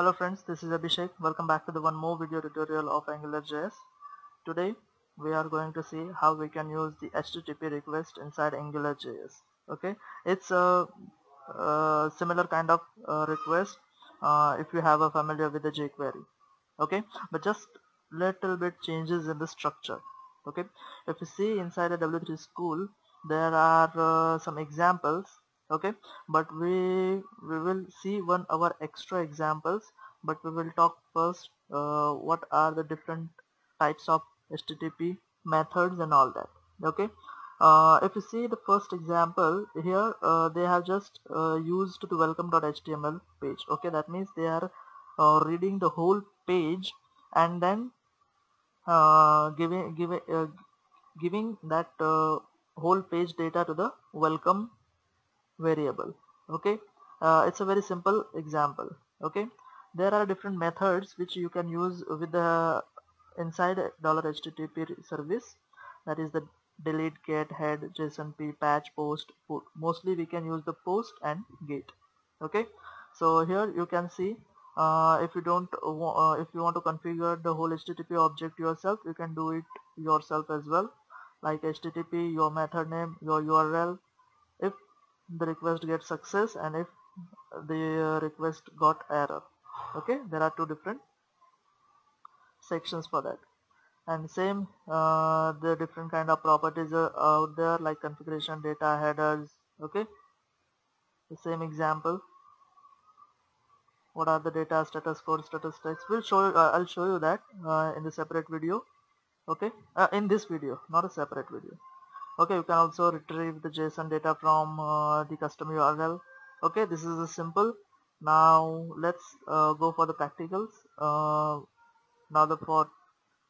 Hello friends, this is Abhishek. Welcome back to the one more video tutorial of AngularJS. Today we are going to see how we can use the HTTP request inside AngularJS. Okay, it's a similar kind of request if you have a familiar with the jQuery. Okay, but just little bit changes in the structure. Okay, if you see inside a W3 school, there are some examples. Okay, but we will see one our extra examples, but we will talk first what are the different types of HTTP methods and all that. Okay, if you see the first example here, they have just used the welcome.html page. Okay, that means they are reading the whole page and then giving that whole page data to the welcome variable. Okay, it's a very simple example. Okay, there are different methods which you can use with the inside $HTTP service, that is the delete, get, head, JSONP, patch, post, put. Mostly we can use the post and get. Okay, so here you can see if you don't if you want to configure the whole HTTP object yourself, you can do it yourself as well, like HTTP, your method name, your URL, if the request gets success and if the request got error. Okay, there are two different sections for that. And same the different kind of properties are out there, like configuration, data, headers. Okay, the same example, what are the data, status code, status text. I'll show you that in the separate video. Okay, in this video, not a separate video. Okay, you can also retrieve the JSON data from the custom URL. Okay, this is a simple. Now let's go for the practicals. Now the for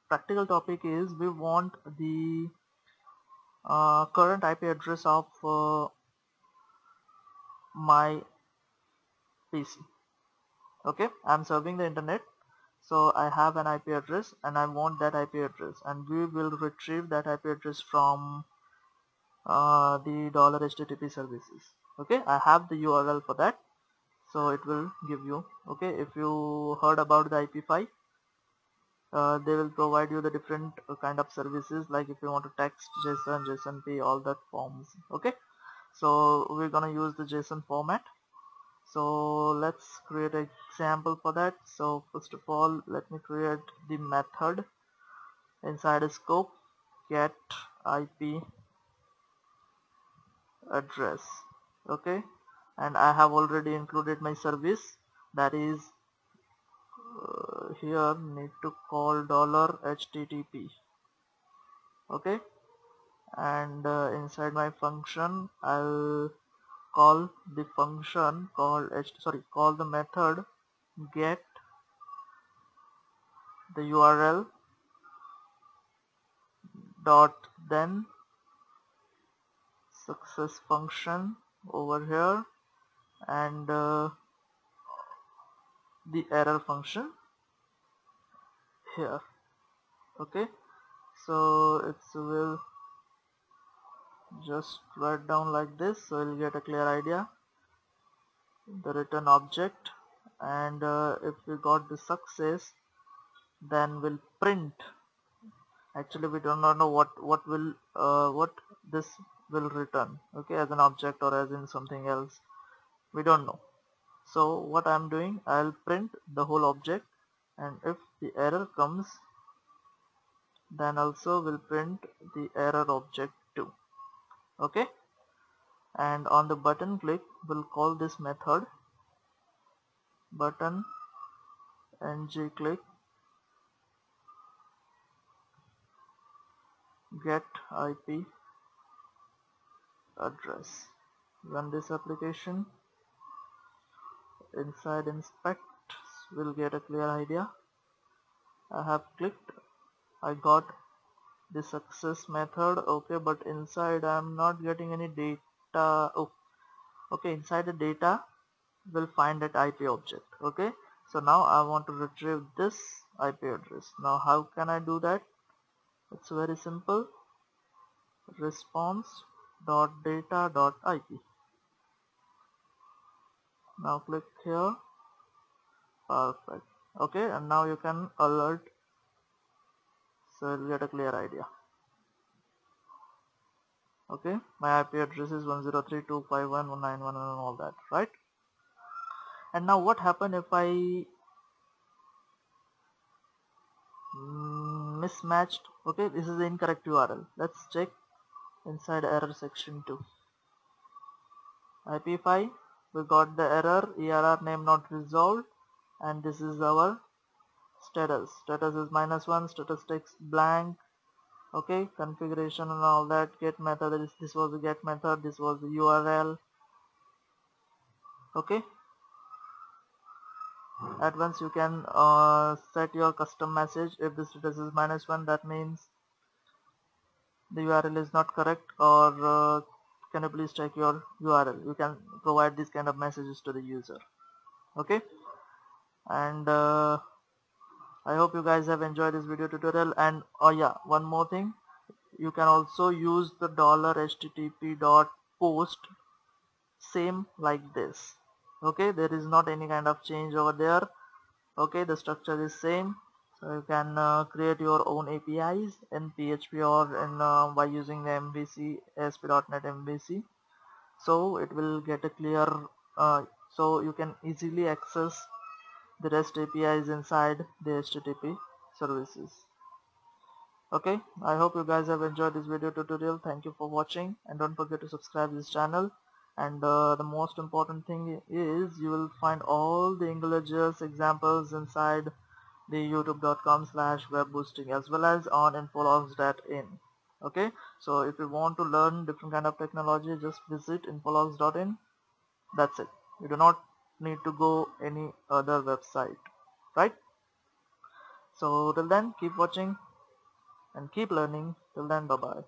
practical topic is we want the current IP address of my PC. Okay, I'm serving the internet, so I have an IP address and I want that IP address, and we will retrieve that IP address from the $HTTP services. Okay, I have the URL for that, so it will give you. Okay, if you heard about the IP5, they will provide you the different kind of services, like if you want to text, JSON, JSONP, all that forms. Okay, so we're gonna use the JSON format. So let's create an example for that. So first of all, let me create the method inside a scope, get IP address. Okay, and I have already included my service, that is here need to call $HTTP. Okay, and inside my function I'll call the function called call the method get the URL dot then success function over here, and the error function here. Okay, so it will just write down like this, so you'll get a clear idea. The return object, and if we got the success, then we'll print. Actually, we do not know what this will return. Okay, as an object or as in something else, we don't know. So what I'm doing, I'll print the whole object, and if the error comes, then also will print the error object too. Okay, and on the button click, we'll call this method button ng click get IP address. Run this application. Inside inspect, we'll get a clear idea. I have clicked, I got the success method. Okay, but inside I'm not getting any data. Oh, okay, inside the data we'll find that IP object. Okay, so now I want to retrieve this IP address. Now how can I do that? It's very simple. Response.data.ip. Now click here. Perfect. Okay, and now you can alert, so you'll get a clear idea. Okay, my IP address is 103.251.191 and all that, right? And now what happen if I mismatched? Okay, this is the incorrect URL. Let's check inside error section 2. IP5, we got the error, ERR name not resolved, and this is our status. Status is -1, status text blank. Okay, configuration and all that. Get method, this was the get method, this was the URL. Okay, at once you can set your custom message. If the status is -1, that means the URL is not correct, or can you please check your URL. You can provide these kind of messages to the user. Okay, and I hope you guys have enjoyed this video tutorial. And oh yeah, one more thing, you can also use the $http.post same like this. Okay, there is not any kind of change over there. Okay, the structure is same, so you can create your own APIs in PHP or in by using the MVC, ASP.NET MVC. So it will get a clear so you can easily access the REST APIs inside the HTTP services. Okay, I hope you guys have enjoyed this video tutorial. Thank you for watching, and don't forget to subscribe this channel. And the most important thing is you will find all the AngularJS examples inside the youtube.com/webboosting as well as on infologs.in. Okay, so if you want to learn different kind of technology, just visit infologs.in. That's it. You do not need to go any other website, right? So till then, keep watching and keep learning. Till then, bye bye.